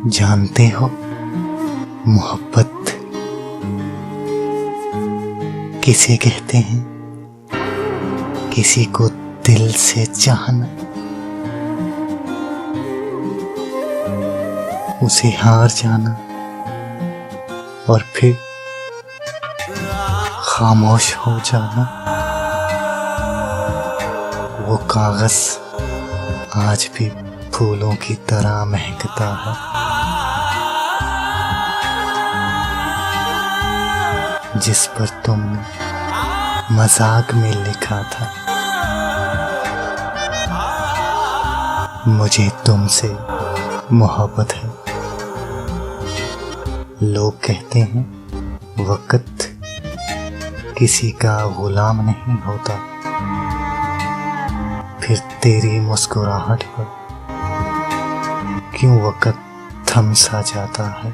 जानते हो, मोहब्बत किसे कहते हैं? किसी को दिल से चाहना, उसे हार जाना और फिर खामोश हो जाना। वो कागज आज भी फूलों की तरह महकता है, जिस पर तुमने मजाक में लिखा था, मुझे तुमसे मोहब्बत है। लोग कहते हैं वक्त किसी का गुलाम नहीं होता, फिर तेरी मुस्कुराहट पर क्यों वक्त थम सा जाता है।